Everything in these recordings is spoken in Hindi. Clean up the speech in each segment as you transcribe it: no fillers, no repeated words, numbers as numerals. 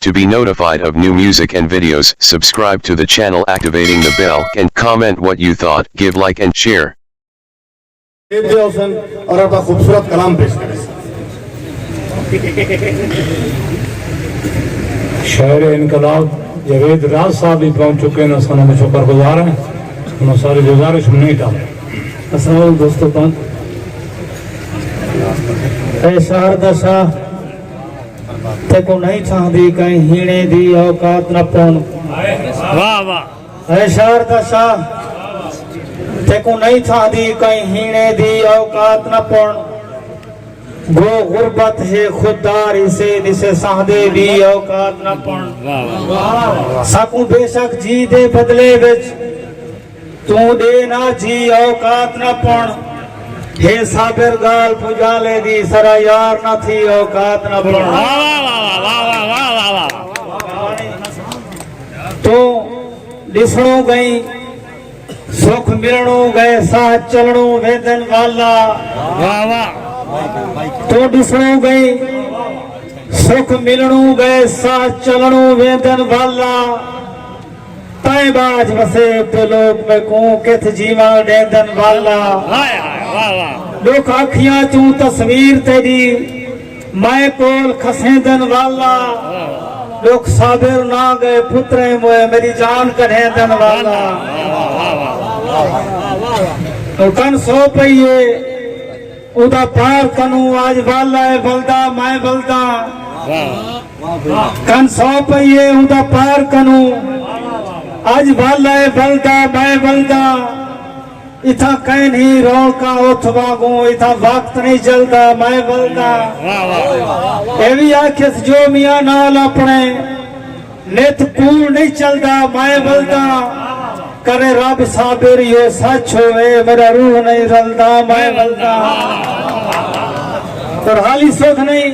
To be notified of new music and videos, subscribe to the channel activating the bell and comment what you thought, give like and share. और अपना खूबसूरत कलाम पेश करें। शहर इनकलाब जवेद राज साहब भी पहुंच चुके हैं, उसका नाम शुक्रगुजार हैं, उन्होंने सारी गुजारिश हम नहीं डाले। अस्सलाम दोस्तों पाक ऐ शहर दशा ते को नहीं चाहती कहीं हीणे दी औकात न पौन। वाह वाह। ऐ शहर दशा ते को नहीं चाहती कहीं हीणे दी औकात न पौन। वो गुर्बत है खुददारी से जिसे साहदे भी औकात न पौन। साकू बेशक जी दे बदले विच तू दे ना जी औकात न पौन। हे साबिर गाल पुजाले दी सरा यार न थी औकात न पौन। तो दिसणो गई सुख मिलणो गए साह चलणो वेदन वाला। तो दिसणो गई सुख मिलणो गए साह चलणो वेदन वाला। ताए बाज वसे पे लोग में को किथ जीवा डेदन वाला। दुख अखियां चू तस्वीर तेरी मैं कोल खसेदन वाला। दुख साबिर ना गए पुत्रे मोए मेरी जान कढ़ेदन वाला। तो कन सो पईए उदा पार कनू आज वाला है बलदा मैं बलदा। कन सो पईए उदा पार कनू आज वाला है बलदा मैं बलदा। इथा कहीं नहीं रौनका उठ वागू इथा वक्त नहीं चलता मैं बलदा। एवी आखिस जो मियां नाल अपने नित कूल नहीं चलता मैं बलदा। करे रब साबिर ये सच होवे मेरा रूह नहीं रलदा मैं बलदा। और हाली सुख नहीं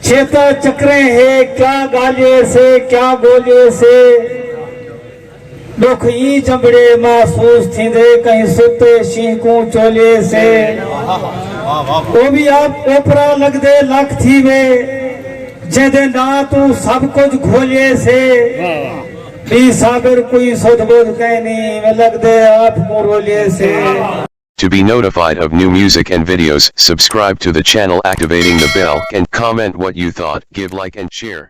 चेता चक्रे है क्या गाले से क्या बोले से। दुख ई चंबड़े महसूस थी दे कहीं सुते शीकू चोले से। वो भी आप ओपरा लग दे लख थी वे जेदे ना तू सब कुछ घोले से। बी साबिर कोई सुध बुध कहनी में लग दे आप को रोले से। To be notified of new music and videos, subscribe to the channel activating the bell and comment what you thought, give like and share.